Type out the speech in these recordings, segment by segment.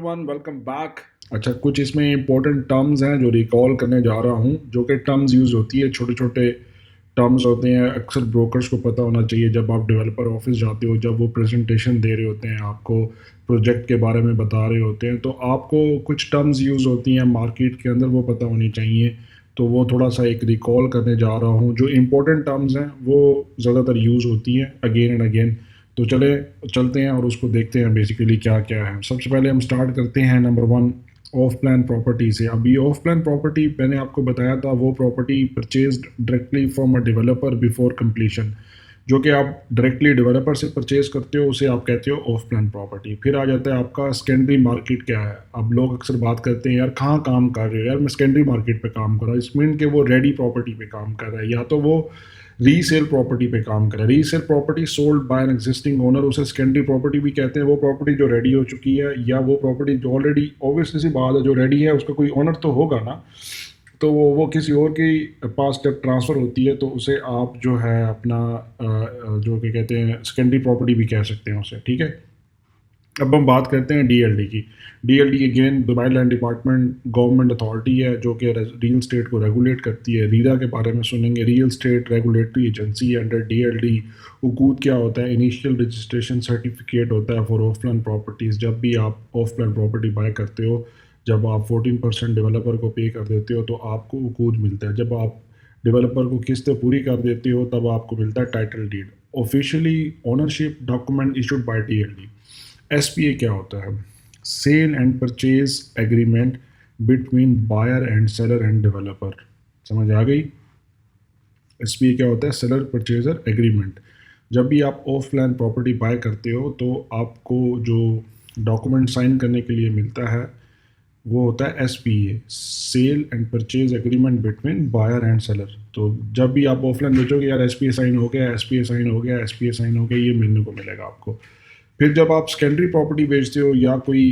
One welcome back. अच्छा, कुछ इसमें इंपॉर्टेंट टर्म्स हैं जो रिकॉल करने जा रहा हूँ, जो कि टर्म्स यूज़ होती है, छोटे छोटे टर्म्स होते हैं। अक्सर ब्रोकर्स को पता होना चाहिए जब आप डेवलपर ऑफिस जाते हो, जब वो प्रेजेंटेशन दे रहे होते हैं, आपको प्रोजेक्ट के बारे में बता रहे होते हैं, तो आपको कुछ टर्म्स यूज़ होती हैं मार्केट के अंदर, वो पता होनी चाहिए। तो वो थोड़ा सा एक रिकॉल करने जा रहा हूँ। जो इंपॉर्टेंट टर्म्स हैं वो ज़्यादातर यूज़ होती हैं अगेन एंड अगेन। तो चलते हैं और उसको देखते हैं बेसिकली क्या क्या है। सबसे पहले हम स्टार्ट करते हैं number one, of plan property से। अभी ऑफ प्लान प्रॉपर्टी मैंने आपको बताया था, वो property purchase directly from a developer before completion, जो कि आप डायरेक्टली डेवलपर से परचेज करते हो, उसे आप कहते हो ऑफ प्लान प्रॉपर्टी। फिर आ जाता है आपका सेकेंडरी मार्केट क्या है। अब लोग अक्सर बात करते हैं यार कहाँ काम कर रहे हो, यार मैं सेकेंडरी मार्केट पे काम कर रहा हूँ। इस मीन कि वो रेडी प्रॉपर्टी पे काम कर रहा है, या तो वो रीसेल प्रॉपर्टी पे काम करे। Resale property sold by an existing owner, उसे सेकेंडरी प्रॉपर्टी भी कहते हैं। वो प्रॉपर्टी जो रेडी हो चुकी है, या वो प्रॉपर्टी जो ऑलरेडी, ऑब्वियसली सी बात है, जो रेडी है उसका कोई ओनर तो होगा ना, तो वो किसी और के पास जब ट्रांसफ़र होती है तो उसे आप जो है अपना जो कि कहते हैं सेकेंडरी प्रॉपर्टी भी कह सकते हैं उसे, ठीक है। अब हम बात करते हैं डीएलडी की। DLD again Dubai land department government authority है जो कि रियल स्टेट को रेगुलेट करती है। रीरा के बारे में सुनेंगे, real estate regulatory agency under DLD. उकूद क्या होता है? इनिशियल रजिस्ट्रेशन सर्टिफिकेट होता है फॉर ऑफ प्लान प्रॉपर्टीज़। जब भी आप ऑफ प्लान प्रॉपर्टी बाय करते हो, जब आप 14% डेवलपर को पे कर देते हो तो आपको उकूद मिलता है। जब आप डेवलपर को किस्तें पूरी कर देते हो तब आपको मिलता है title deed, officially ownership document issued by DLD. SPA क्या होता है? Sale and purchase agreement between buyer and seller and developer. समझ आ गई? एसपीए क्या होता है? Seller purchaser agreement. जब भी आप ऑफ प्लान प्रॉपर्टी बाय करते हो तो आपको जो डॉक्यूमेंट साइन करने के लिए मिलता है वो होता है SPA, sale and purchase agreement between buyer and seller. तो जब भी आप ऑफलाइन बेचोगे, यार एसपीए साइन हो गया, एसपीए साइन हो गया, एसपीए साइन हो गया, ये मिलने को मिलेगा आपको। फिर जब आप सेकेंडरी प्रॉपर्टी बेचते हो या कोई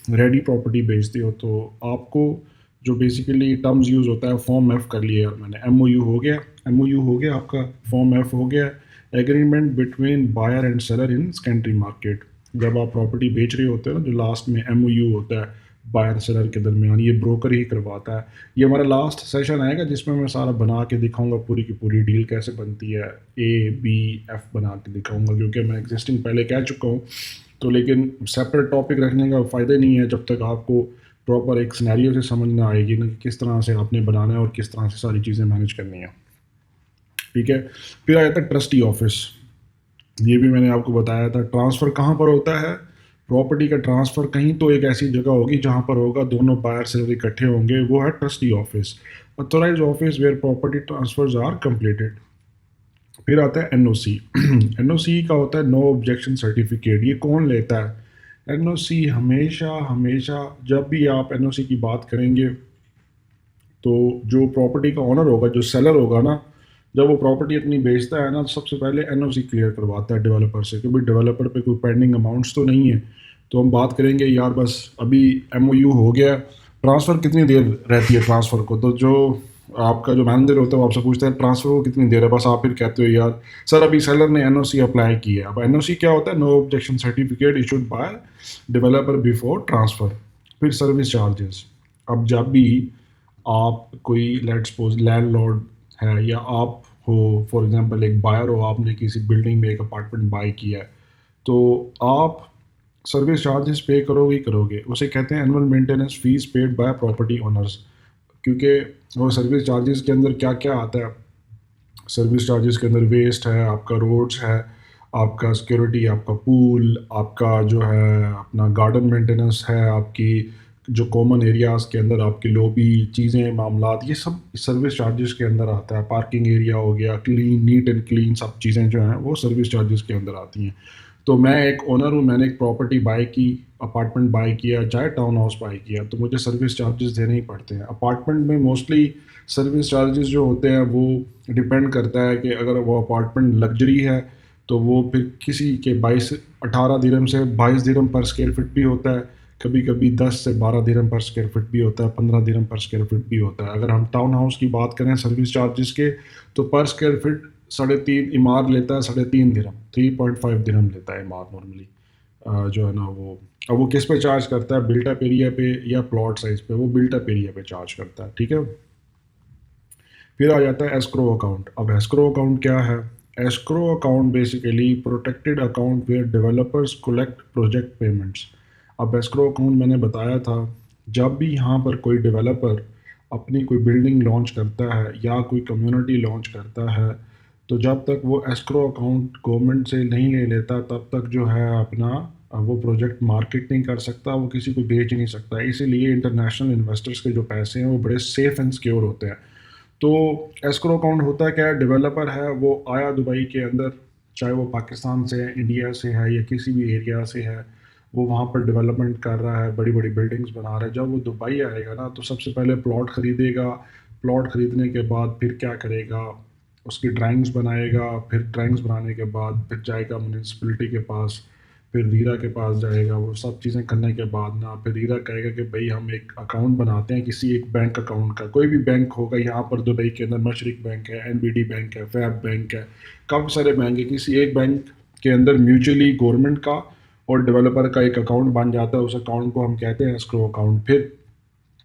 रेडी प्रॉपर्टी बेचते हो तो आपको जो बेसिकली टर्म्स यूज़ होता है, फॉर्म एफ कर लिया मैंने, एमओयू हो गया, एमओयू हो गया आपका, फॉर्म एफ हो गया, agreement between buyer and seller in secondary market. जब आप प्रॉपर्टी बेच रहे होते हो ना, जो लास्ट में एमओयू होता है बायर सेलर के दरमियान, ये ब्रोकर ही करवाता है। ये हमारा लास्ट सेशन आएगा जिसमें मैं सारा बना के दिखाऊंगा, पूरी की पूरी डील कैसे बनती है, ए बी एफ बना के दिखाऊंगा, क्योंकि मैं एग्जिस्टिंग पहले कह चुका हूँ। तो लेकिन सेपरेट टॉपिक रखने का फ़ायदा नहीं है जब तक आपको प्रॉपर एक सिनेरियो से समझ ना आएगी ना कि किस तरह से आपने बनाना है और किस तरह से सारी चीज़ें मैनेज करनी है, ठीक है। फिर आ जाता है ट्रस्टी ऑफिस। ये भी मैंने आपको बताया था। ट्रांसफ़र कहाँ पर होता है? प्रॉपर्टी का ट्रांसफ़र कहीं तो एक ऐसी जगह होगी जहाँ पर होगा, दोनों बायर सेलर इकट्ठे होंगे, वो है trustee office, authorize office where property transfers are completed. फिर आता है एनओसी। एनओसी का होता है नो ऑब्जेक्शन सर्टिफिकेट। ये कौन लेता है? एनओसी हमेशा हमेशा जब भी आप एनओसी की बात करेंगे तो जो प्रॉपर्टी का ओनर होगा, जो सेलर होगा ना, जब वो प्रॉपर्टी अपनी बेचता है ना, सबसे पहले एनओसी क्लियर करवाता है डेवलपर से कि भाई डेवलपर पे कोई पेंडिंग अमाउंट्स तो नहीं है। तो हम बात करेंगे यार बस अभी एमओयू हो गया, ट्रांसफ़र कितनी देर रहती है ट्रांसफ़र को? तो जो आपका जो मैनेजर होता है वो आपसे पूछता है ट्रांसफ़र को कितनी देर है, बस आप फिर कहते हो यार सर अभी सेलर ने एनओसी अप्लाई की है। अब एनओसी क्या होता है? No objection certificate issued by developer before transfer. फिर सर्विस चार्जेस। अब जब भी आप कोई लेट्स सपोज लैंडलॉर्ड है या आप हो, फॉर एग्जांपल एक बायर हो, आपने किसी बिल्डिंग में एक अपार्टमेंट बाय किया है, तो आप सर्विस चार्जेस पे करोगे ही करोगे। उसे कहते हैं annual maintenance fees paid by property owners. क्योंकि वो सर्विस चार्जेस के अंदर क्या क्या आता है? सर्विस चार्जेस के अंदर वेस्ट है, आपका रोड्स है, आपका सिक्योरिटी, आपका पूल, आपका जो है अपना गार्डन मेंटेनेंस है, आपकी जो कॉमन एरियाज़ के अंदर आपकी लॉबी चीज़ें मामलात, ये सब सर्विस चार्जेस के अंदर आता है। पार्किंग एरिया हो गया, क्लीन नीट एंड क्लीन, सब चीज़ें जो हैं वो सर्विस चार्जेस के अंदर आती हैं। तो मैं एक ओनर हूँ, मैंने एक प्रॉपर्टी बाय की, अपार्टमेंट बाय किया, चाहे टाउन हाउस बाय किया, तो मुझे सर्विस चार्जेस देने ही पड़ते हैं। अपार्टमेंट में मोस्टली सर्विस चार्जेस जो होते हैं वो डिपेंड करता है कि अगर वो अपार्टमेंट लग्जरी है तो वो फिर किसी के 18 दिरहम से 22 दिरहम पर स्क्वायर फीट भी होता है, कभी कभी 10 से 12 दिरहम पर स्क्वायर फीट भी होता है, 15 दिरहम पर स्क्वायर फीट भी होता है। अगर हम टाउन हाउस की बात करें सर्विस चार्जेस के, तो पर स्क्वायर फीट 3.5 इमार लेता है, 3.5 दिरहम, 3.5 दिरहम लेता है इमार नॉर्मली। जो है ना वो, अब वो किस पे चार्ज करता है, बिल्ट अप एरिया पे या प्लॉट साइज़ पे, वो बिल्ट अप एरिया पे चार्ज करता है, ठीक है। फिर आ जाता है एस्क्रो अकाउंट। अब एस्क्रो अकाउंट क्या है? Escrow account basically protected account where developers collect project payments. अब एस्क्रो अकाउंट मैंने बताया था, जब भी यहाँ पर कोई डेवलपर अपनी कोई बिल्डिंग लॉन्च करता है या कोई कम्युनिटी लॉन्च करता है, तो जब तक वो एस्क्रो अकाउंट गवर्नमेंट से नहीं ले लेता तब तक जो है अपना वो प्रोजेक्ट मार्केट नहीं कर सकता, वो किसी को बेच नहीं सकता। इसीलिए इंटरनेशनल इन्वेस्टर्स के जो पैसे हैं वो बड़े सेफ़ एंड सिक्योर होते हैं। तो एस्क्रो अकाउंट होता क्या है? डेवलपर है, वो आया दुबई के अंदर, चाहे वो पाकिस्तान से है, इंडिया से है या किसी भी एरिया से है, वो वहाँ पर डेवलपमेंट कर रहा है, बड़ी बड़ी बिल्डिंग्स बना रहा है। जब वो दुबई आएगा ना, तो सबसे पहले प्लॉट ख़रीदेगा। प्लॉट ख़रीदने के बाद फिर क्या करेगा, उसकी ड्राइंग्स बनाएगा, फिर ड्राइंग्स बनाने के बाद फिर जाएगा म्यूनसिपलिटी के पास, फिर रीरा के पास जाएगा। वो सब चीज़ें करने के बाद ना फिर रीरा कहेगा कि भाई हम एक अकाउंट बनाते हैं किसी एक बैंक अकाउंट का, कोई भी बैंक होगा यहाँ पर दुबई के अंदर, मशरिक बैंक है, एनबीडी बैंक है, फैब बैंक है, काफ़ी सारे बैंक है। किसी एक बैंक के अंदर म्यूचुअली गवर्नमेंट का और डेवलपर का एक अकाउंट बन जाता है, उस अकाउंट को हम कहते हैं एस्क्रो अकाउंट। फिर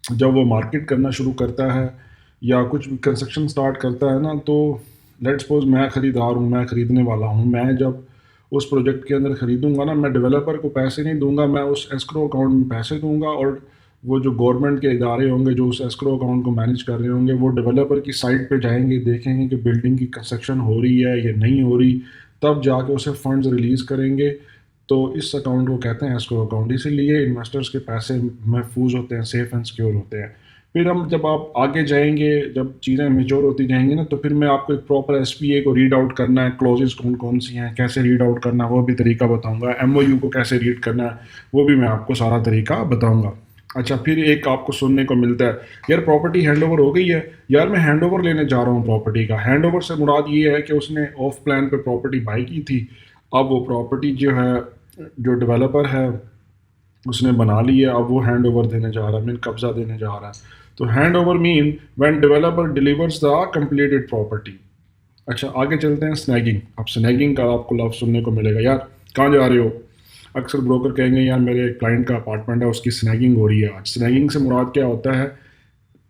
जब वो मार्केट करना शुरू करता है या कुछ भी कंस्ट्रक्शन स्टार्ट करता है ना, तो लेट्स सपोज मैं ख़रीदार हूँ, मैं ख़रीदने वाला हूँ, मैं जब उस प्रोजेक्ट के अंदर ख़रीदूंगा ना, मैं डेवलपर को पैसे नहीं दूंगा, मैं उस एस्क्रो अकाउंट में पैसे दूंगा। और वो जो गवर्नमेंट के इदारे होंगे जो उस एस्क्रो अकाउंट को मैनेज कर रहे होंगे, वो डेवलपर की साइट पे जाएंगे, देखेंगे कि बिल्डिंग की कंस्ट्रक्शन हो रही है या नहीं हो रही, तब जाके उसे फंड्स रिलीज़ करेंगे। तो इस अकाउंट को कहते हैं एस्क्रो अकाउंट। इसीलिए इन्वेस्टर्स के पैसे महफूज होते हैं, सेफ एंड सिक्योर होते हैं। फिर हम जब आप आगे जाएंगे, जब चीज़ें मेच्योर होती जाएंगी ना, तो फिर मैं आपको एक प्रॉपर एसपीए को रीड आउट करना है, क्लोजेस कौन कौन सी हैं, कैसे रीड आउट करना है वो भी तरीका बताऊंगा, एमओयू को कैसे रीड करना है वो भी मैं आपको सारा तरीका बताऊंगा। अच्छा, फिर एक आपको सुनने को मिलता है, यार प्रॉपर्टी हैंड ओवर हो गई है। यार मैं हैंड ओवर लेने जा रहा हूँ प्रॉपर्टी का। हैंड ओवर से मुराद ये है कि उसने ऑफ प्लान पे प्रॉपर्टी बाई की थी, अब वो प्रॉपर्टी जो है, जो डेवलपर है उसने बना ली है, अब वो हैंड ओवर देने जा रहा है, मीन कब्जा देने जा रहा है। तो hand over mean when developer delivers the completed property. अच्छा, आगे चलते हैं स्नैगिंग। अब स्नैगिंग का आपको लफ्ज़ सुनने को मिलेगा, यार कहाँ जा रहे हो? अक्सर ब्रोकर कहेंगे यार मेरे क्लाइंट का अपार्टमेंट है, उसकी स्नैगिंग हो रही है आज। स्नैगिंग से मुराद क्या होता है?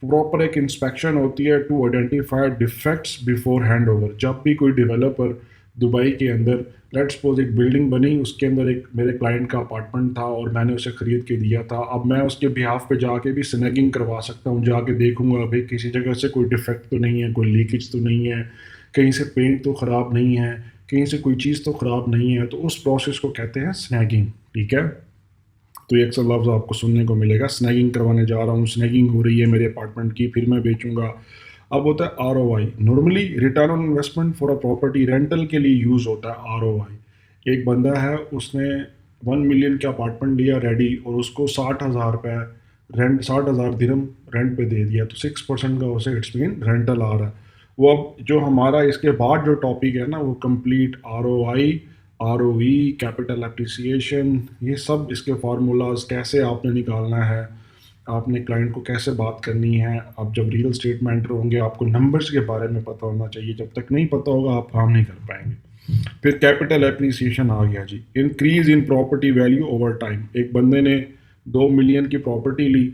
प्रॉपर एक इंस्पेक्शन होती है to identify defects before hand over. जब भी कोई डेवलपर दुबई के अंदर, लेट्स सपोज एक बिल्डिंग बनी, उसके अंदर एक मेरे क्लाइंट का अपार्टमेंट था और मैंने उसे ख़रीद के दिया था, अब मैं उसके बिहाफ पे जाके भी स्नैगिंग करवा सकता हूँ। जाके देखूंगा भाई किसी जगह से कोई डिफेक्ट तो नहीं है, कोई लीकेज तो नहीं है, कहीं से पेंट तो ख़राब नहीं है, कहीं से कोई चीज़ तो ख़राब नहीं है। तो उस प्रोसेस को कहते हैं स्नैगिंग, ठीक है। तो ये अक्सर लफ्ज़ आपको सुनने को मिलेगा, स्नैगिंग करवाने जा रहा हूँ, स्नैगिंग हो रही है मेरे अपार्टमेंट की, फिर मैं बेचूंगा। अब होता है R O I, normally return on investment for a property. Rental के लिए यूज़ होता है आर ओ आई। एक बंदा है, उसने 1 मिलियन का अपार्टमेंट लिया रेडी, और उसको 60,000 रुपये रेंट, 60,000 दिरहम रेंट पे दे दिया, तो 6% का उसे इट्स मीन रेंटल आ रहा है। वो अब जो हमारा इसके बाद जो टॉपिक है ना, वो complete R O I, R O V, capital appreciation, ये सब इसके फार्मूलाज कैसे आपने निकालना है, आपने क्लाइंट को कैसे बात करनी है। अब जब रियल स्टेट में एंटर होंगे, आपको नंबर्स के बारे में पता होना चाहिए, जब तक नहीं पता होगा आप काम नहीं कर पाएंगे। फिर कैपिटल एप्रिसिएशन आ गया जी, increase in property value over time. एक बंदे ने 2 मिलियन की प्रॉपर्टी ली,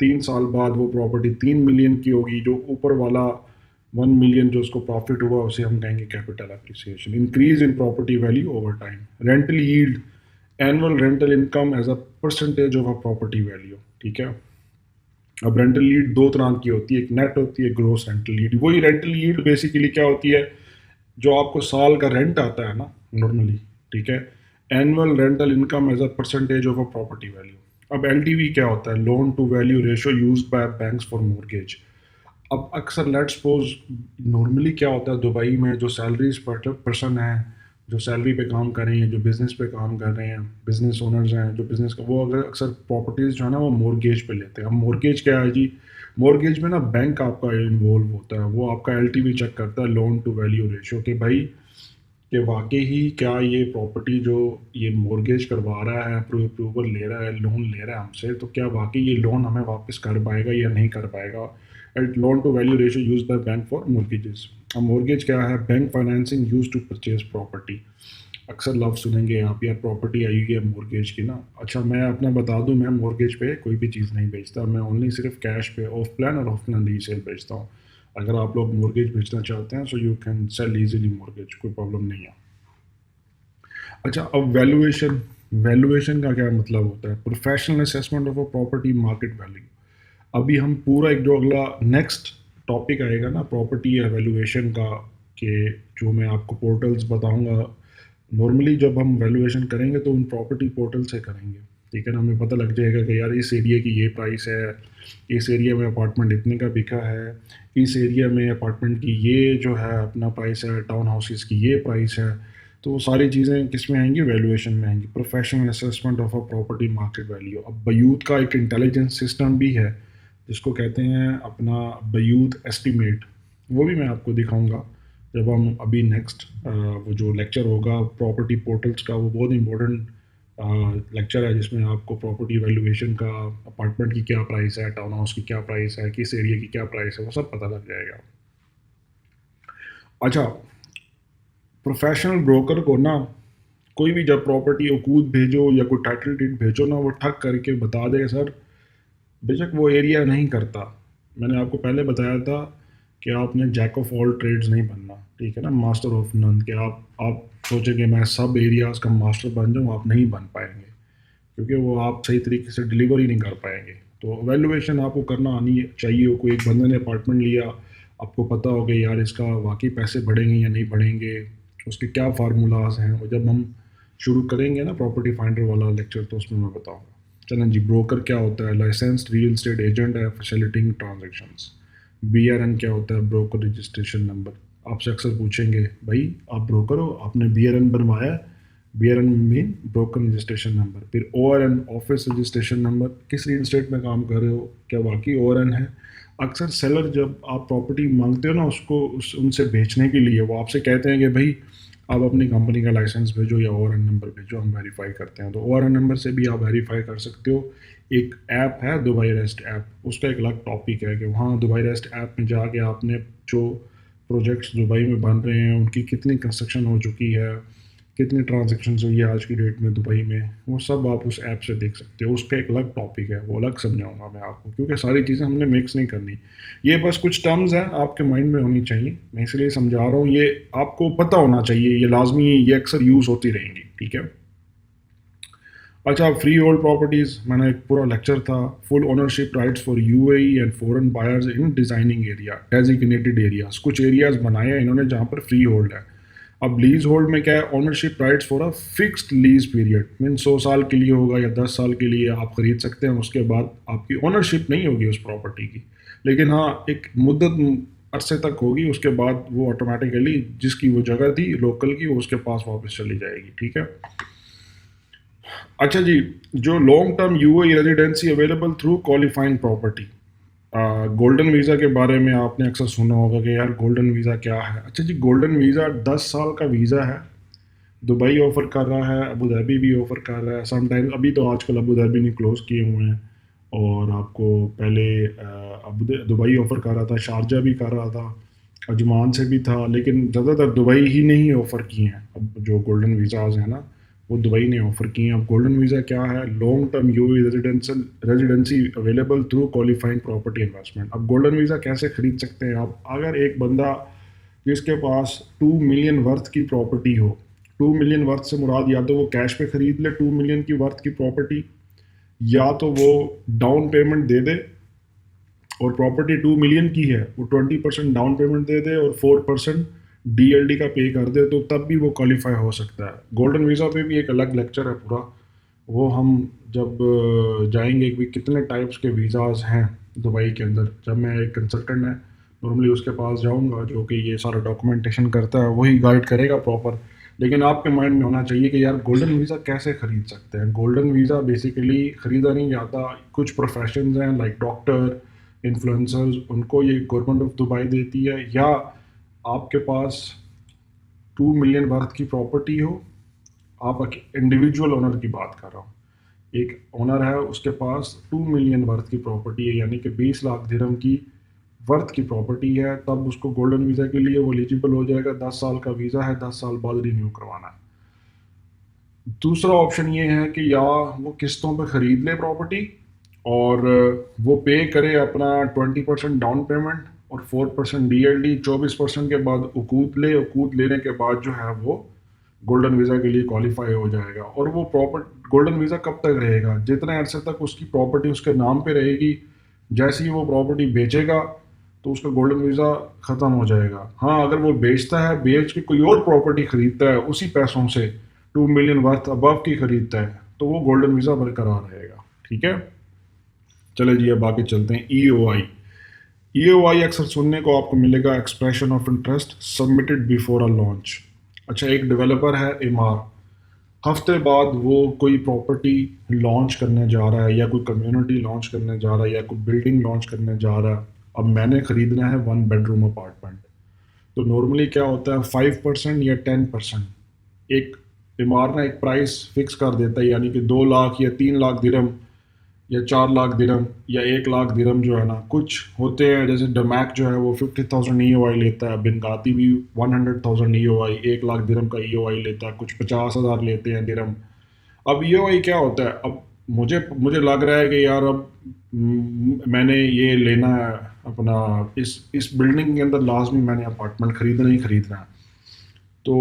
3 साल बाद वो प्रॉपर्टी 3 मिलियन की होगी, जो ऊपर वाला 1 मिलियन जो उसको प्रॉफिट हुआ उसे हम कहेंगे capital appreciation. Increase in property value over time. Rental yield, annual rental income as a percentage of a property value, ठीक है। अब रेंटल यील्ड दो तरह की होती है, एक नेट होती है, ग्रोस रेंटल यील्ड। वही रेंटल यील्ड बेसिकली क्या होती है, जो आपको साल का रेंट आता है ना नॉर्मली, ठीक है। Annual rental income as a percentage of a property value. अब एलटीवी क्या होता है, loan to value ratio used by banks for mortgage. अब अक्सर लेट्स सपोज, नॉर्मली क्या होता है दुबई में, जो सैलरीज पर्सन है, जो सैलरी पे काम कर रहे हैं, जो बिज़नेस पे काम कर रहे हैं, बिज़नेस ओनर्स हैं जो बिज़नेस का, वो अगर अक्सर प्रॉपर्टीज़ जो है ना वो मॉर्गेज पे लेते हैं। अब मॉर्गेज क्या है जी? मॉर्गेज में ना बैंक आपका इन्वॉल्व होता है, वो आपका एलटीवी चेक करता है, लोन टू वैल्यू रेशियो, कि भाई कि वाकई ही क्या ये प्रॉपर्टी जो ये मॉर्गेज करवा रहा है, अप्रूवल ले रहा है, लोन ले रहा है हमसे, तो क्या वाकई ये लोन हमें वापस कर पाएगा या नहीं कर पाएगा। At loan to value ratio use by bank for mortgages. अब मॉर्गेज क्या है? Bank financing use to purchase property. अक्सर लफ्ज़ सुनेंगे आप, यार प्रॉपर्टी आई हुई है मॉर्गेज की ना। अच्छा मैं अपना बता दूं, मैं मॉर्गेज पे कोई भी चीज़ नहीं बेचता, मैं ओनली सिर्फ कैश पे ऑफ प्लान और ऑफ प्लान रीसेल बेचता हूँ। अगर आप लोग मॉर्गेज बेचना चाहते हैं so you can sell easily mortgage, कोई प्रॉब्लम नहीं है। अच्छा अब वैल्यूएशन, वैल्यूएशन का क्या मतलब होता है? Professional assessment of a property market value. अभी हम पूरा एक जो अगला नेक्स्ट टॉपिक आएगा ना प्रॉपर्टी एवेल्युएशन का, कि जो मैं आपको पोर्टल्स बताऊंगा, नॉर्मली जब हम वैल्यूएशन करेंगे तो उन प्रॉपर्टी पोर्टल से करेंगे, ठीक है ना। हमें पता लग जाएगा कि यार इस एरिया की ये प्राइस है, इस एरिया में अपार्टमेंट इतने का बिका है, इस एरिया में अपार्टमेंट की ये जो है अपना प्राइस है, टाउन हाउसेस की ये प्राइस है। तो वो सारी चीज़ें किस में आएंगी? वैल्यूएशन में आएंगी, professional assessment of a property market value. अब बयूत का एक इंटेलिजेंस सिस्टम भी है जिसको कहते हैं अपना बयूत एस्टीमेट, वो भी मैं आपको दिखाऊंगा जब हम अभी नेक्स्ट वो जो लेक्चर होगा प्रॉपर्टी पोर्टल्स का, वो बहुत इंपॉर्टेंट लेक्चर है जिसमें आपको प्रॉपर्टी वैल्यूएशन का, अपार्टमेंट की क्या प्राइस है, टाउन हाउस की क्या प्राइस है, किस एरिया की क्या प्राइस है, वो सब पता लग जाएगा। अच्छा प्रोफेशनल ब्रोकर को ना कोई भी जब प्रॉपर्टी अकूत भेजो या कोई टाइटल डीड भेजो ना, वो ठग करके बता देगा सर, बेशक वो एरिया नहीं करता। मैंने आपको पहले बताया था कि आपने जैक ऑफ ऑल ट्रेड्स नहीं बनना, ठीक है ना, मास्टर ऑफ नन। कि आप सोचेंगे मैं सब एरियाज़ का मास्टर बन जाऊँ, आप नहीं बन पाएंगे, क्योंकि वो आप सही तरीके से डिलीवर ही नहीं कर पाएंगे। तो वैल्यूएशन आपको करना आनी चाहिए। कोई एक बंदे ने अपार्टमेंट लिया, आपको पता हो गया यार इसका वाकई पैसे बढ़ेंगे या नहीं बढ़ेंगे, उसके क्या फार्मूलाज हैं, और जब हम शुरू करेंगे ना प्रॉपर्टी फाइंडर वाला लेक्चर तो उसमें मैं बताऊँगा। चलें जी, ब्रोकर क्या होता है? लाइसेंस्ड रियल एस्टेट एजेंट है फैसिलिटिंग ट्रांजैक्शंस। बीआरएन क्या होता है? Broker registration number. आपसे अक्सर पूछेंगे भाई आप ब्रोकर हो, आपने बीआरएन बनवाया है? बीआरएन मीन ब्रोकर रजिस्ट्रेशन नंबर। फिर ओआरएन ऑफिस रजिस्ट्रेशन नंबर, किस रियल एस्टेट में काम कर रहे हो, क्या वाकई ओआरएन है? अक्सर सेलर जब आप प्रॉपर्टी मांगते हो ना उसको उनसे बेचने के लिए, वो आपसे कहते हैं कि भाई आप अपनी कंपनी का लाइसेंस भेजो या ओआरएन नंबर भेजो, हम वेरीफाई करते हैं। तो ओआरएन नंबर से भी आप वेरीफाई कर सकते हो। एक ऐप है दुबई रेस्ट ऐप, उसका एक अलग टॉपिक है कि वहाँ दुबई रेस्ट ऐप में जाके आपने जो प्रोजेक्ट्स दुबई में बन रहे हैं उनकी कितनी कंस्ट्रक्शन हो चुकी है, कितनी ट्रांजेक्शन हुई है आज की डेट में दुबई में, वो सब आप उस ऐप से देख सकते हो। उसका एक अलग टॉपिक है, वो अलग समझाऊंगा मैं आपको, क्योंकि सारी चीज़ें हमने मिक्स नहीं करनी। ये बस कुछ टर्म्स हैं आपके माइंड में होनी चाहिए, मैं इसलिए समझा रहा हूँ, ये आपको पता होना चाहिए, ये लाजमी, ये अक्सर यूज़ होती रहेंगी, ठीक है। अच्छा फ्री होल्ड प्रॉपर्टीज़, मैंने एक पूरा लेक्चर था, full ownership rights for UAE and foreign buyers in designing area designated areas. कुछ एरियाज बनाए हैं इन्होंने जहाँ पर फ्री होल्ड है। अब लीज होल्ड में क्या है? Ownership rights for a fixed lease period, mean 100 साल के लिए होगा या 10 साल के लिए आप खरीद सकते हैं, उसके बाद आपकी ओनरशिप नहीं होगी उस प्रॉपर्टी की, लेकिन हाँ एक मुद्दत अरसे तक होगी, उसके बाद वो ऑटोमेटिकली जिसकी वो जगह थी लोकल की वो उसके पास वापस चली जाएगी, ठीक है। अच्छा जी, जो long term UAE residency available through qualifying property, golden visa के बारे में आपने अक्सर सुना होगा कि यार गोल्डन वीज़ा क्या है। अच्छा जी, गोल्डन वीज़ा 10 साल का वीज़ा है, दुबई ऑफ़र कर रहा है, अबू धाबी भी ऑफ़र कर रहा है समटाइम। अभी तो आजकल अबू धाबी ने क्लोज़ किए हुए हैं, और आपको पहले दुबई ऑफ़र कर रहा था, शारजा भी कर रहा था, अजमान से भी था, लेकिन ज़्यादातर दुबई ही ने ही ऑफ़र किए हैं। अब जो गोल्डन वीज़ाज़ हैं ना वो दुबई ने ऑफ़र किए हैं। अब गोल्डन वीज़ा क्या है? Long term UAE residential residency available through qualifying property investment. अब गोल्डन वीज़ा कैसे खरीद सकते हैं आप? अगर एक बंदा जिसके पास 2 मिलियन वर्थ की प्रॉपर्टी हो, 2 मिलियन वर्थ से मुराद या तो वो कैश पे खरीद ले 2 मिलियन की वर्थ की प्रॉपर्टी, या तो वो डाउन पेमेंट दे दे, और प्रॉपर्टी 2 मिलियन की है वो 20% डाउन पेमेंट दे दे और 4% डीएलडी का पे कर दे, तो तब भी वो क्वालिफाई हो सकता है। गोल्डन वीज़ा पे भी एक अलग लेक्चर है पूरा, वो हम जब जाएंगे कि कितने टाइप्स के वीज़ाज़ हैं दुबई के अंदर, जब मैं एक कंसल्टेंट है नॉर्मली उसके पास जाऊंगा जो कि ये सारा डॉक्यूमेंटेशन करता है, वही गाइड करेगा प्रॉपर। लेकिन आपके माइंड में होना चाहिए कि यार गोल्डन वीज़ा कैसे ख़रीद सकते हैं। गोल्डन वीज़ा बेसिकली ख़रीदा नहीं जाता, कुछ प्रोफेशंस हैं लाइक डॉक्टर, इन्फ्लुएंसर्स, उनको ये गवर्नमेंट ऑफ दुबई देती है, या आपके पास 2 मिलियन वर्थ की प्रॉपर्टी हो, आप इंडिविजुअल ओनर की बात कर रहा हूँ, एक ओनर है उसके पास 2 मिलियन वर्थ की प्रॉपर्टी है, यानी कि 20 लाख दिरहम की वर्थ की प्रॉपर्टी है, तब उसको गोल्डन वीज़ा के लिए वो एलिजिबल हो जाएगा। 10 साल का वीज़ा है, 10 साल बाद रिन्यू करवाना है। दूसरा ऑप्शन ये है कि या वो किस्तों पे ख़रीद ले प्रॉपर्टी और वो पे करे अपना 20% डाउन पेमेंट और 4% DLD, 24% के बाद उकूद ले, उकूद लेने के बाद जो है वो गोल्डन वीज़ा के लिए क्वालिफाई हो जाएगा। और वो प्रॉपर्ट गोल्डन वीज़ा कब तक रहेगा? जितने अरसे तक उसकी प्रॉपर्टी उसके नाम पे रहेगी। जैसे ही वो प्रॉपर्टी बेचेगा तो उसका गोल्डन वीज़ा ख़त्म हो जाएगा। हाँ, अगर वो बेचता है, बेच के कोई और प्रॉपर्टी ख़रीदता है उसी पैसों से, 2 मिलियन वर्थ अबव की ख़रीदता है, तो वो गोल्डन वीज़ा बरकरार रहेगा। ठीक है, चले जी अब आगे चलते हैं। ई ओ आई अक्सर सुनने को आपको मिलेगा, expression of interest submitted before a launch. अच्छा, एक डेवलपर है एमार, हफ्ते बाद वो कोई प्रॉपर्टी लॉन्च करने जा रहा है या कोई कम्युनिटी लॉन्च करने जा रहा है या कोई बिल्डिंग लॉन्च करने जा रहा है। अब मैंने ख़रीदना है 1 बेडरूम अपार्टमेंट। तो नॉर्मली क्या होता है, 5% या 10% एक इमारत ना एक प्राइस फिक्स कर देता है, यानी कि 2 लाख या 3 लाख दिरहम या 4 लाख दिरहम या 1 लाख दिरहम जो है ना, कुछ होते हैं जैसे डमैक जो है वो 50,000 EOI लेता है, बिनगाती भी 100,000 EOI, 1 लाख दिरहम का EOI लेता है, कुछ 50,000 लेते हैं दिरहम। अब EOI क्या होता है? अब मुझे मुझे लग रहा है कि यार अब मैंने ये लेना है अपना, इस बिल्डिंग के अंदर लाजमी मैंने अपार्टमेंट खरीदना ही खरीदना है। तो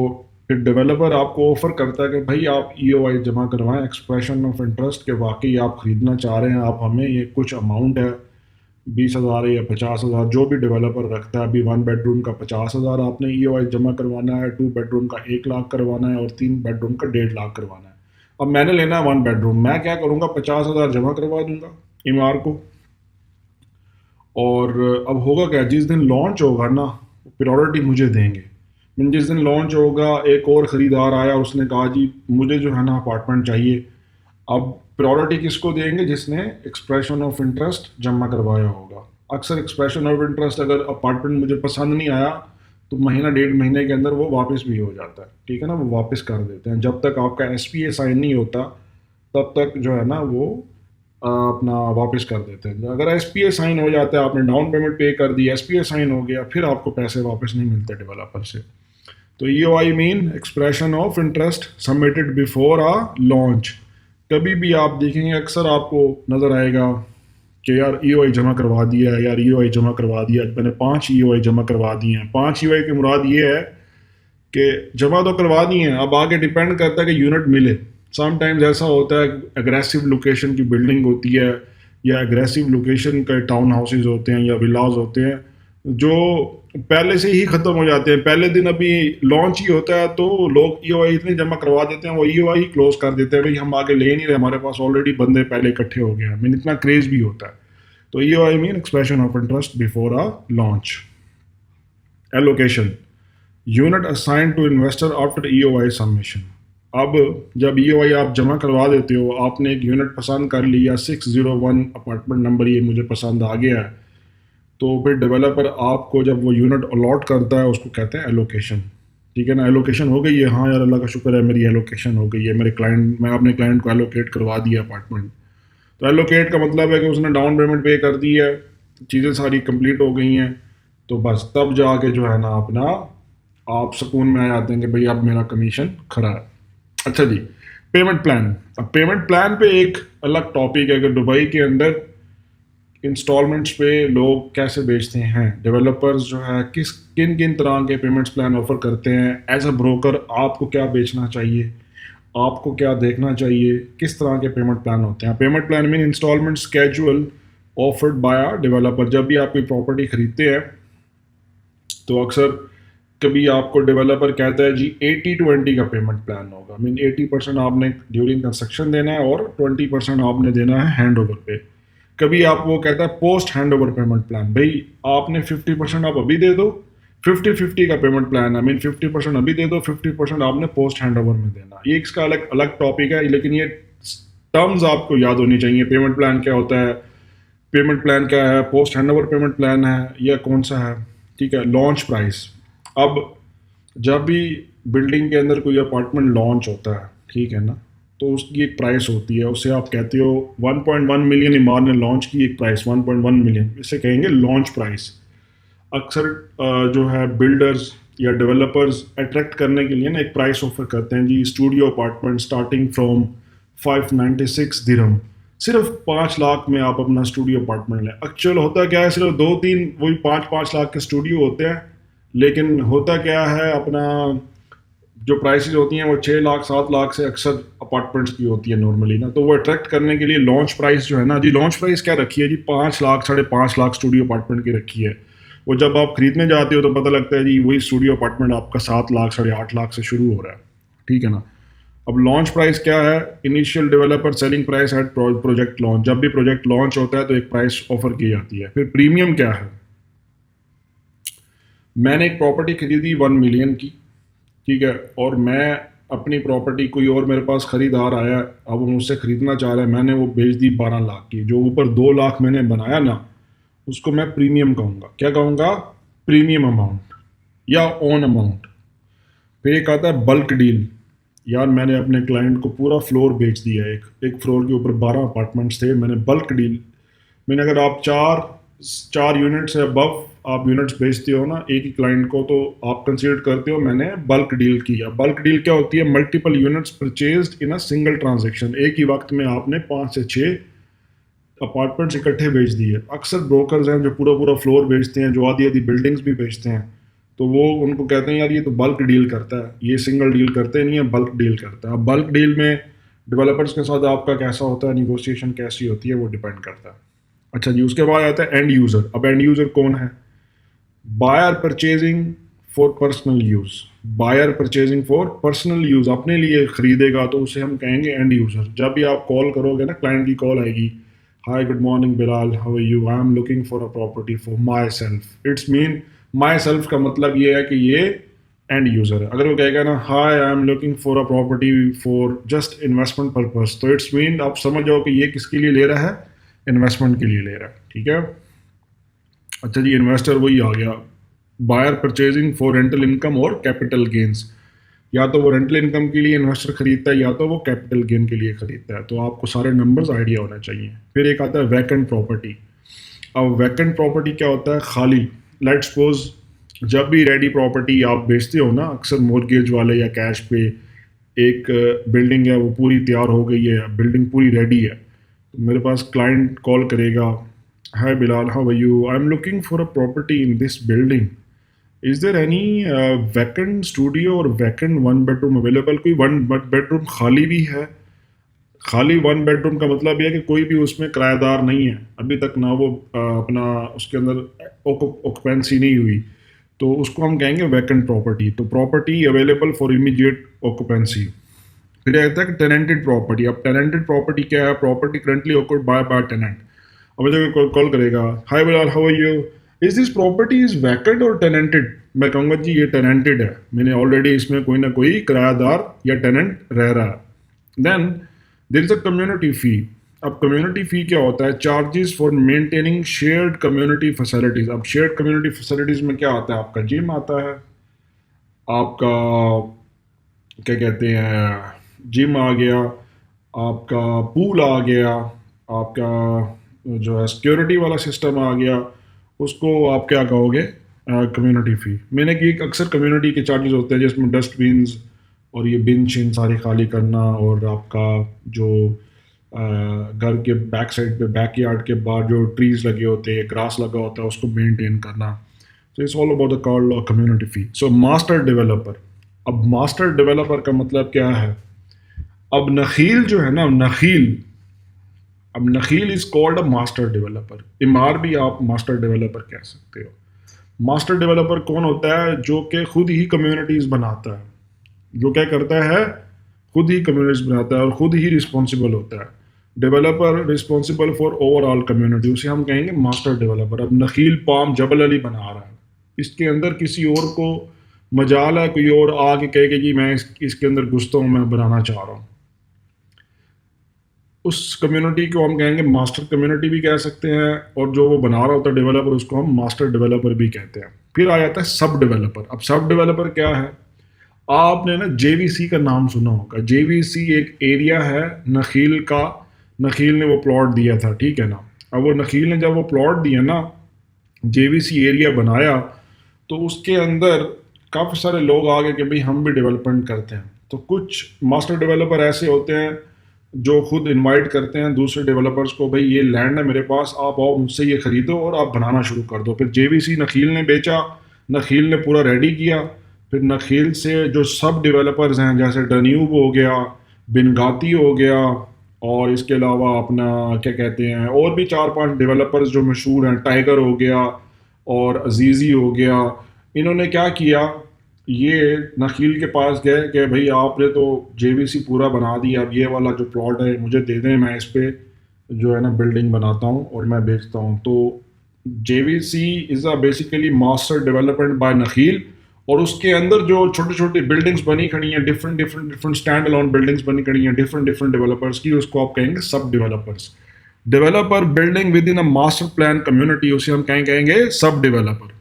फिर डेवलपर आपको ऑफर करता है कि भाई आप EOI जमा करवाएं, एक्सप्रेशन ऑफ इंटरेस्ट, के वाकई आप खरीदना चाह रहे हैं, आप हमें ये कुछ अमाउंट है, 20,000 या 50,000 जो भी डेवलपर रखता है। अभी 1 बेडरूम का 50,000 आपने EOI जमा करवाना है, 2 बेडरूम का 1 लाख करवाना है और 3 बेडरूम का 1.5 लाख करवाना है। अब मैंने लेना है 1 बेडरूम, मैं क्या करूँगा, 50,000 जमा करवा दूंगा इमार को। और अब होगा क्या, जिस दिन लॉन्च होगा ना, प्रायोरिटी मुझे देंगे। मीन जिस दिन लॉन्च होगा, एक और ख़रीदार आया, उसने कहा जी मुझे जो है ना अपार्टमेंट चाहिए। अब प्रायोरिटी किसको देंगे? जिसने एक्सप्रेशन ऑफ इंटरेस्ट जमा करवाया होगा। अक्सर एक्सप्रेशन ऑफ इंटरेस्ट अगर अपार्टमेंट मुझे पसंद नहीं आया तो महीना 1.5 महीने के अंदर वो वापस भी हो जाता है। ठीक है ना, वो वापस कर देते हैं। जब तक आपका SPA साइन नहीं होता तब तक जो है ना वो अपना वापस कर देते हैं। अगर SPA साइन हो जाता है, आपने डाउन पेमेंट पे कर दी, SPA साइन हो गया, फिर आपको पैसे वापस नहीं मिलते डेवलपर से। तो EOI mean expression of interest submitted before a launch. कभी भी आप देखेंगे अक्सर आपको नज़र आएगा कि यार EOI जमा करवा दिया है, यार EOI जमा करवा दिया, मैंने 5 EOI जमा करवा दिए हैं। 5 EOI की मुराद ये है कि जमा तो करवा दिए हैं, अब आगे डिपेंड करता है कि यूनिट मिले। समटाइम्स ऐसा होता है, एग्रेसिव लोकेशन की बिल्डिंग होती है या एग्रेसिव लोकेशन के टाउन हाउसेज होते हैं या विलाज होते हैं जो पहले से ही ख़त्म हो जाते हैं। पहले दिन अभी लॉन्च ही होता है तो लोग EOI इतने जमा करवा देते हैं, वो EOI ही क्लोज कर देते हैं, भाई हम आगे ले नहीं रहे, हमारे पास ऑलरेडी बंदे पहले इकट्ठे हो गए हैं। मीन इतना क्रेज भी होता है। तो EOI mean expression of interest before a launch. Allocation, unit assign to investor after EOI submission. अब जब EOI आप जमा करवा देते हो, आपने एक यूनिट पसंद कर लिया, 601 अपार्टमेंट नंबर ये मुझे पसंद आ गया है, तो फिर डेवलपर आपको जब वो यूनिट अलॉट करता है उसको कहते हैं एलोकेशन। ठीक है ना, एलोकेशन हो गई है, हाँ यार अल्लाह का शुक्र है मेरी एलोकेशन हो गई है, मेरे क्लाइंट, मैं अपने क्लाइंट को एलोकेट करवा दिया अपार्टमेंट। तो एलोकेट का मतलब है कि उसने डाउन पेमेंट पे कर दी है, चीज़ें सारी कंप्लीट हो गई हैं, तो बस तब जाके जो है ना अपना आप सुकून में आ जाते हैं कि भाई अब मेरा कमीशन खरा है। अच्छा जी, पेमेंट प्लान। अब पेमेंट प्लान पे एक अलग टॉपिक है कि दुबई के अंदर इंस्टॉलमेंट्स पे लोग कैसे बेचते हैं। डेवलपर्स जो है किस किन किन तरह के पेमेंट्स प्लान ऑफर करते हैं। एज अ ब्रोकर आपको क्या बेचना चाहिए, आपको क्या देखना चाहिए, किस तरह के पेमेंट प्लान होते हैं। Payment plan mean instalment schedule offered by a developer. जब भी आप कोई प्रॉपर्टी खरीदते हैं तो अक्सर कभी आपको डेवलपर कहता है जी 80-20 का पेमेंट प्लान होगा। मीन 80% आपने ड्यूरिंग कंस्ट्रक्शन देना है और 20% आपने देना है हैंड ओवर पे। कभी आप वो कहता है post hand over payment plan, भाई आपने 50% आप अभी दे दो, 50-50 का पेमेंट प्लान है। मीन 50% अभी दे दो, 50% आपने पोस्ट हैंड ओवर में देना। ये इसका अलग अलग टॉपिक है, लेकिन ये टर्म्स आपको याद होनी चाहिए। पेमेंट प्लान क्या होता है, पेमेंट प्लान क्या है, post hand over payment plan है या कौन सा है। ठीक है, लॉन्च प्राइस। अब जब भी बिल्डिंग के अंदर कोई अपार्टमेंट लॉन्च होता है, ठीक है ना, तो उसकी एक प्राइस होती है, उसे आप कहते हो 1.1 मिलियन इमार ने लॉन्च की एक प्राइस 1.1 मिलियन, इसे कहेंगे लॉन्च प्राइस। अक्सर जो है बिल्डर्स या डेवलपर्स अट्रैक्ट करने के लिए ना एक प्राइस ऑफर करते हैं जी, स्टूडियो अपार्टमेंट स्टार्टिंग फ्रॉम 596 दिरहम। सिर्फ 5 लाख में आप अपना स्टूडियो अपार्टमेंट लें। एक्चुअल होता क्या है, सिर्फ 2-3 वही 5-5 लाख के स्टूडियो होते हैं, लेकिन होता क्या है, अपना जो प्राइसेस होती हैं वो 6 लाख 7 लाख से अक्सर अपार्टमेंट्स की होती है नॉर्मली ना। तो वो अट्रैक्ट करने के लिए लॉन्च प्राइस जो है ना जी, लॉन्च प्राइस क्या रखी है जी, 5 लाख 5.5 लाख स्टूडियो अपार्टमेंट की रखी है। वो जब आप खरीदने जाते हो तो पता लगता है जी वही स्टूडियो अपार्टमेंट आपका 7 लाख 8.5 लाख से शुरू हो रहा है, ठीक है ना। अब लॉन्च प्राइस क्या है, initial developer selling price at project launch. जब भी प्रोजेक्ट लॉन्च होता है तो एक प्राइस ऑफर की जाती है। फिर प्रीमियम क्या है, मैंने एक प्रॉपर्टी खरीदी 1 मिलियन की, ठीक है, और मैं अपनी प्रॉपर्टी कोई और मेरे पास खरीदार आया, अब वो मुझसे खरीदना चाह रहा है, मैंने वो बेच दी 12 लाख की। जो ऊपर 2 लाख मैंने बनाया ना, उसको मैं प्रीमियम कहूँगा। क्या कहूँगा, प्रीमियम अमाउंट या ओन अमाउंट। फिर एक आता है बल्क डील। यार मैंने अपने क्लाइंट को पूरा फ्लोर बेच दिया, एक एक फ्लोर के ऊपर 12 अपार्टमेंट्स थे, मैंने बल्क डील। मैंने अगर आप चार चार यूनिट से अबव आप यूनिट्स बेचते हो ना एक ही क्लाइंट को, तो आप कंसीडर करते हो मैंने बल्क डील किया। बल्क डील क्या होती है, multiple units purchased in a single transaction. एक ही वक्त में आपने 5 से 6 अपार्टमेंट्स इकट्ठे बेच दिए। अक्सर ब्रोकर्स हैं जो पूरा पूरा फ्लोर बेचते हैं, जो आधी आधी बिल्डिंग्स भी बेचते हैं, तो वो उनको कहते हैं यार ये तो बल्क डील करता है, ये सिंगल डील करते नहीं है, बल्क डील करता है। अब बल्क डील में डेवलपर्स के साथ आपका कैसा होता है, निगोशिएशन कैसी होती है, वो डिपेंड करता है। अच्छा जी, उसके बाद आता है एंड यूज़र। अब एंड यूज़र कौन है, buyer purchasing for personal use. Buyer purchasing for personal use, अपने लिए खरीदेगा तो उसे हम कहेंगे एंड यूज़र। जब भी आप कॉल करोगे ना, क्लाइंट की कॉल आएगी, hi good morning Bilal, how are you, I am looking for a property for myself. It's mean myself का मतलब ये है कि ये एंड यूज़र है। अगर वो कहेगा ना hi I am looking for a property for just investment purpose, तो इट्स मीन आप समझ जाओ कि ये किसके लिए ले रहा है, इन्वेस्टमेंट के लिए ले रहा है, ठीक है। अच्छा जी, इन्वेस्टर वही आ गया। Buyer purchasing for rental income और कैपिटल गेन्स। या तो वो रेंटल इनकम के लिए इन्वेस्टर खरीदता है, या तो वो कैपिटल गेन के लिए खरीदता है। तो आपको सारे नंबर्स आइडिया होना चाहिए। फिर एक आता है वैकेंट प्रॉपर्टी। अब वैकेंट प्रॉपर्टी क्या होता है, खाली। लेट्स सपोज जब भी रेडी प्रॉपर्टी आप बेचते हो ना, अक्सर मॉर्गेज वाले या कैश पे, एक बिल्डिंग है वो पूरी तैयार हो गई है, बिल्डिंग पूरी रेडी है, तो मेरे पास क्लाइंट कॉल करेगा, hi Bilal, how are you, I am looking for a property in this building, is there any vacant studio और वैकेंट 1 बेडरूम अवेलेबल। कोई 1 बेडरूम खाली भी है। खाली 1 बेडरूम का मतलब यह है कि कोई भी उसमें किराएदार नहीं है अभी तक ना, वो अपना उसके अंदर ऑक्यूपेंसी नहीं हुई, तो उसको हम कहेंगे वैकेंट प्रॉपर्टी। तो property available for immediate occupancy. फिर आता है टेनेंटेड प्रॉपर्टी। अब टेनेंटेड प्रॉपर्टी क्या है, property currently occupied by tenant. अब जब कॉल करेगा, hi Bilal, how are you, is this property is vacant और टेनेंटेड। मैं कहूँगा जी ये टेनेंटेड है, मैंने ऑलरेडी इसमें कोई ना कोई किरायादार या टेनेंट रह रहा है। Then there is a community fee. अब कम्युनिटी फ़ी क्या होता है, charges for maintaining shared community facilities. अब शेयर्ड कम्युनिटी फैसिलिटीज़ में क्या आता है, आपका जिम आता है, आपका क्या कहते हैं, जिम आ गया, आपका पूल आ गया, आपका जो है सिक्योरिटी वाला सिस्टम आ गया, उसको आप क्या कहोगे, कम्युनिटी फ़ी। मैंने कि अक्सर कम्युनिटी के चार्जेस होते हैं जिसमें डस्टबिन्स और ये बिन शिन सारे खाली करना, और आपका जो घर के बैक साइड पे बैक यार्ड के बाहर जो ट्रीज लगे होते हैं, ग्रास लगा होता है, उसको मेंटेन करना। तो it's all about the called community fee. So master developer. अब मास्टर डेवलपर का मतलब क्या है, अब नखील जो है ना, नखील, अब Nakheel is called a master developer. Emaar भी आप मास्टर डेवलपर कह सकते हो। मास्टर डेवलपर कौन होता है, जो कि खुद ही कम्युनिटीज बनाता है, जो क्या करता है, खुद ही कम्युनिटीज बनाता है और खुद ही रिस्पॉन्सिबल होता है। Developer responsible for overall community, उसे हम कहेंगे मास्टर डेवलपर। अब नखील पाम जबल अली बना रहा है, इसके अंदर किसी और को मजाल है, कोई और आके कहे कि जी मैं इसके अंदर घुसता हूँ, मैं बनाना चाह रहा हूँ, उस कम्युनिटी को हम कहेंगे मास्टर कम्युनिटी भी कह सकते हैं, और जो वो बना रहा होता है डेवलपर, उसको हम मास्टर डेवलपर भी कहते हैं। फिर आ जाता है सब डेवलपर। अब सब डेवलपर क्या है, आपने ना जेवीसी का नाम सुना होगा। जेवीसी एक एरिया है नखील का, नखील ने वो प्लॉट दिया था, ठीक है ना। अब वो नखील ने जब वो प्लॉट दिया ना, जेवीसी एरिया बनाया, तो उसके अंदर काफ़ी सारे लोग आ गए कि भाई हम भी डेवलपमेंट करते हैं। तो कुछ मास्टर डेवलपर ऐसे होते हैं जो खुद इनवाइट करते हैं दूसरे डेवलपर्स को, भाई ये लैंड है मेरे पास, आप आओ मुझसे ये खरीदो और आप बनाना शुरू कर दो। फिर जेवीसी नखील ने बेचा, नखील ने पूरा रेडी किया, फिर नखील से जो सब डेवलपर्स हैं जैसे डन्यूब हो गया, बिनगाती हो गया, और इसके अलावा अपना क्या कहते हैं और भी 4-5 डेवलपर्स जो मशहूर हैं, टाइगर हो गया और अजीज़ी हो गया, इन्होंने क्या किया, ये नखील के पास गए कि भाई आपने तो जेवीसी पूरा बना दिया, अब ये वाला जो प्लॉट है मुझे दे दें, मैं इस पे जो है ना बिल्डिंग बनाता हूँ और मैं बेचता हूँ। तो JVC is a basically master development by Nakheel, और उसके अंदर जो छोटी छोटी बिल्डिंग्स बनी खड़ी हैं, different different different stand alone buildings बनी खड़ी हैं डिफरेंट डिफरेंट डेवलपर्स की, उसको आप कहेंगे सब developers. Developer building with in a master plan community, उसे हम कहेंगे सब डेवलपर।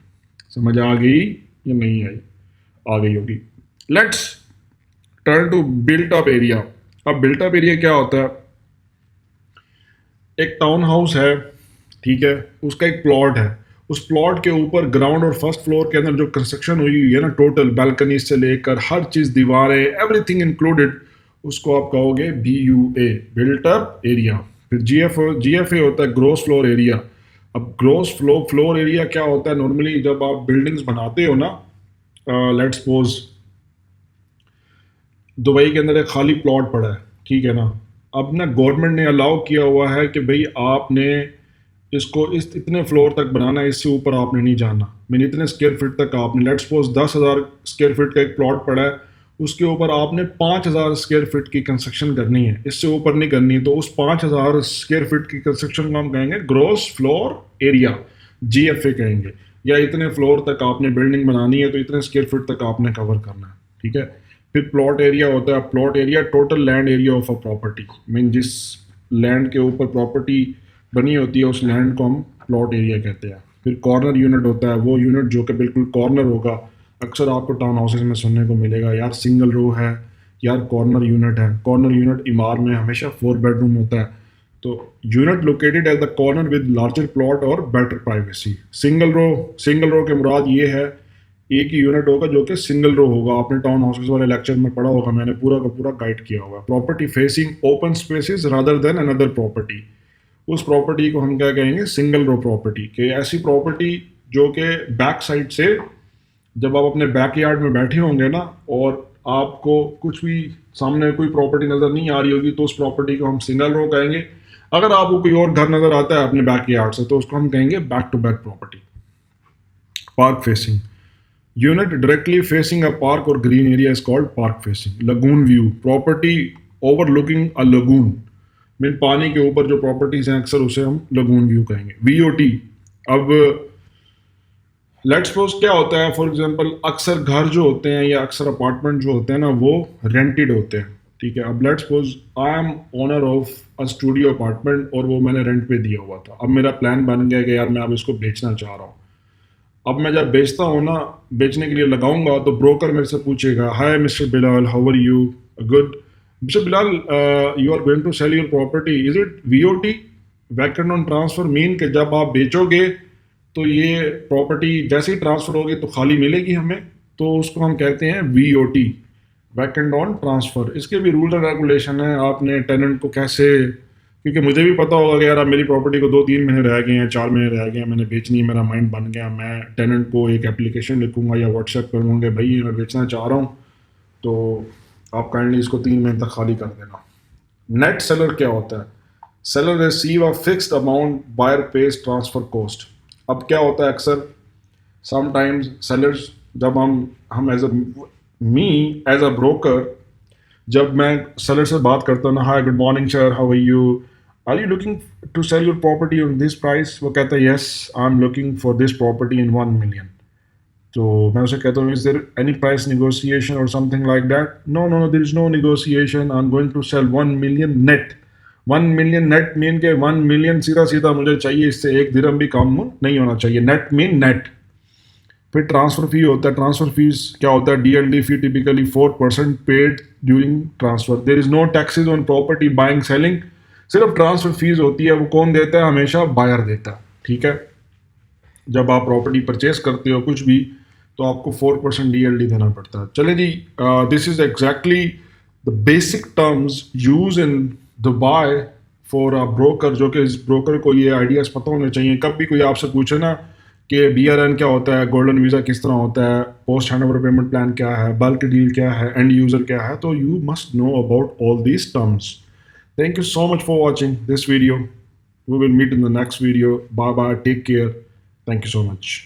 समझ आ गई या नहीं आई? आ गई होगी। Let's turn to built up area. अब बिल्ट अप एरिया क्या होता है? एक टाउन हाउस है, ठीक है, उसका एक प्लॉट है, उस प्लॉट के ऊपर ग्राउंड और फर्स्ट फ्लोर के अंदर जो कंस्ट्रक्शन हुई हुई है ना, टोटल बैल्कनी से लेकर हर चीज़, दीवारें, एवरीथिंग इंक्लूडेड, उसको आप कहोगे BUA, बिल्ट अप एरिया। फिर GFA होता है ग्रोस फ्लोर एरिया। अब ग्रोस फ्लोर एरिया क्या होता है? नॉर्मली जब आप बिल्डिंग्स बनाते हो ना, लेट्स सपोज दुबई के अंदर एक खाली प्लॉट पड़ा है, ठीक है ना, अब ना गवर्नमेंट ने अलाउ किया हुआ है कि भाई आपने इसको इस इतने फ्लोर तक बनाना है, इससे ऊपर आपने नहीं जाना, मैंने इतने स्क्वायर फीट तक आपने, लेट्स सपोज 10,000 स्क्वायर फीट का एक प्लॉट पड़ा है, उसके ऊपर आपने 5,000 स्क्वायर फीट की कंस्ट्रक्शन करनी है, इससे ऊपर नहीं करनी। तो उस 5,000 स्क्वायर फीट की कंस्ट्रक्शन को हम कहेंगे ग्रॉस फ्लोर एरिया, GFA कहेंगे। या इतने फ्लोर तक आपने बिल्डिंग बनानी है तो इतने स्क्वायर फीट तक आपने कवर करना है, ठीक है। फिर प्लॉट एरिया होता है। Plot area total land area of a property, mean जिस लैंड के ऊपर प्रॉपर्टी बनी होती है उस लैंड को हम प्लॉट एरिया कहते हैं। फिर कॉर्नर यूनिट होता है, वो यूनिट जो कि बिल्कुल कॉर्नर होगा। अक्सर आपको टाउन हाउसेस में सुनने को मिलेगा, यार सिंगल रो है, यार कॉर्नर यूनिट है। कॉर्नर यूनिट इमार में हमेशा 4 बेडरूम होता है। तो unit located at the corner with larger plot और बेटर प्राइवेसी। सिंगल रो के मुराद ये है, एक ही यूनिट होगा जो कि सिंगल रो होगा। आपने टाउन हाउसेस वाले लेक्चर में पढ़ा होगा, मैंने पूरा का पूरा गाइड किया होगा। Property facing open spaces rather than another property, उस प्रॉपर्टी को हम क्या कहेंगे? Single row property. कि ऐसी प्रॉपर्टी जो कि बैक साइड से, जब आप अपने बैक यार्ड में बैठे होंगे ना और आपको कुछ भी सामने कोई प्रॉपर्टी नज़र नहीं आ रही होगी, तो उस प्रॉपर्टी को हम सिंगल रो कहेंगे। अगर आपको कोई और घर नज़र आता है अपने बैक यार्ड से तो उसको हम कहेंगे back to back property. Park facing unit directly facing a park और green area is called park facing. Lagoon view property overlooking a lagoon, mean पानी के ऊपर जो प्रॉपर्टीज हैं अक्सर उसे हम लगून व्यू कहेंगे। VOT, अब लेट्स सपोज क्या होता है, फॉर एग्जांपल अक्सर घर जो होते हैं या अक्सर अपार्टमेंट जो होते हैं ना वो रेंटेड होते हैं, ठीक है। अब let's suppose I am owner of a studio apartment और वो मैंने रेंट पे दिया हुआ था। अब मेरा प्लान बन गया कि यार मैं अब इसको बेचना चाह रहा हूँ। अब मैं जब बेचता हूँ ना, बेचने के लिए लगाऊंगा तो ब्रोकर मेरे से पूछेगा, hi mister Bilal, how are you? Good. Mister Bilal, you are going to sell your property, is it VOT, vacant on transfer? Mean कि जब आप बेचोगे तो ये प्रॉपर्टी जैसे ही ट्रांसफर होगी तो खाली मिलेगी हमें, तो उसको हम कहते हैं VOT, वैकेंट ऑन ट्रांसफर। इसके भी रूल एंड रेगुलेशन है, आपने टेनेंट को कैसे, क्योंकि मुझे भी पता होगा कि यार अब मेरी प्रॉपर्टी को 2-3 महीने रह गए हैं, 4 महीने रह गए हैं, मैंने बेचनी है, मेरा माइंड बन गया, मैं टेनेंट को एक एप्लीकेशन लिखूंगा या व्हाट्सएप करूँगा, भाई मैं बेचना चाह रहा हूँ तो आप काइंडली इसको 3 महीने तक खाली कर देना। नेट सेलर क्या होता है? Seller receive a fixed amount, buyer pays transfer cost. अब क्या होता है, अक्सर समटाइम्स सेलर्स, जब हम as a me as a broker, जब मैं सेलर से बात करता हूँ ना, hi good morning sir, how are you, are you looking to sell your property on this price? वो कहता है yes, I am looking for this property in 1 million. तो मैं उसे कहता हूँ, is there any price negotiation और something like that? No no no, there is no negotiation, I am going to sell 1 million net. 1 million net mean के 1 million सीधा सीधा मुझे चाहिए, इससे 1 दिरहम भी कम नहीं होना चाहिए। Net mean net. फिर ट्रांसफर फी होता है। ट्रांसफर फीस क्या होता है? DLD fee typically 4% paid during transfer. There is no taxes on property buying selling, सिर्फ ट्रांसफर फीस होती है। वो कौन देता है? हमेशा बायर देता है, ठीक है। जब आप प्रॉपर्टी परचेस करते हो कुछ भी, तो आपको 4% DLD देना पड़ता है। चले जी, this is exactly the basic terms use in Dubai for a broker, जो कि इस ब्रोकर को ये आइडियाज़ पता होने चाहिए। कब भी कोई आपसे पूछे ना कि BRN क्या होता है, गोल्डन वीज़ा किस तरह होता है, पोस्ट हैंडओवर पेमेंट प्लान क्या है, बल्क डील क्या है, एंड यूज़र क्या है, तो you must know about all these terms. Thank you so much for watching this video. We will meet in the next video. Bye bye. Take care. Thank you so much.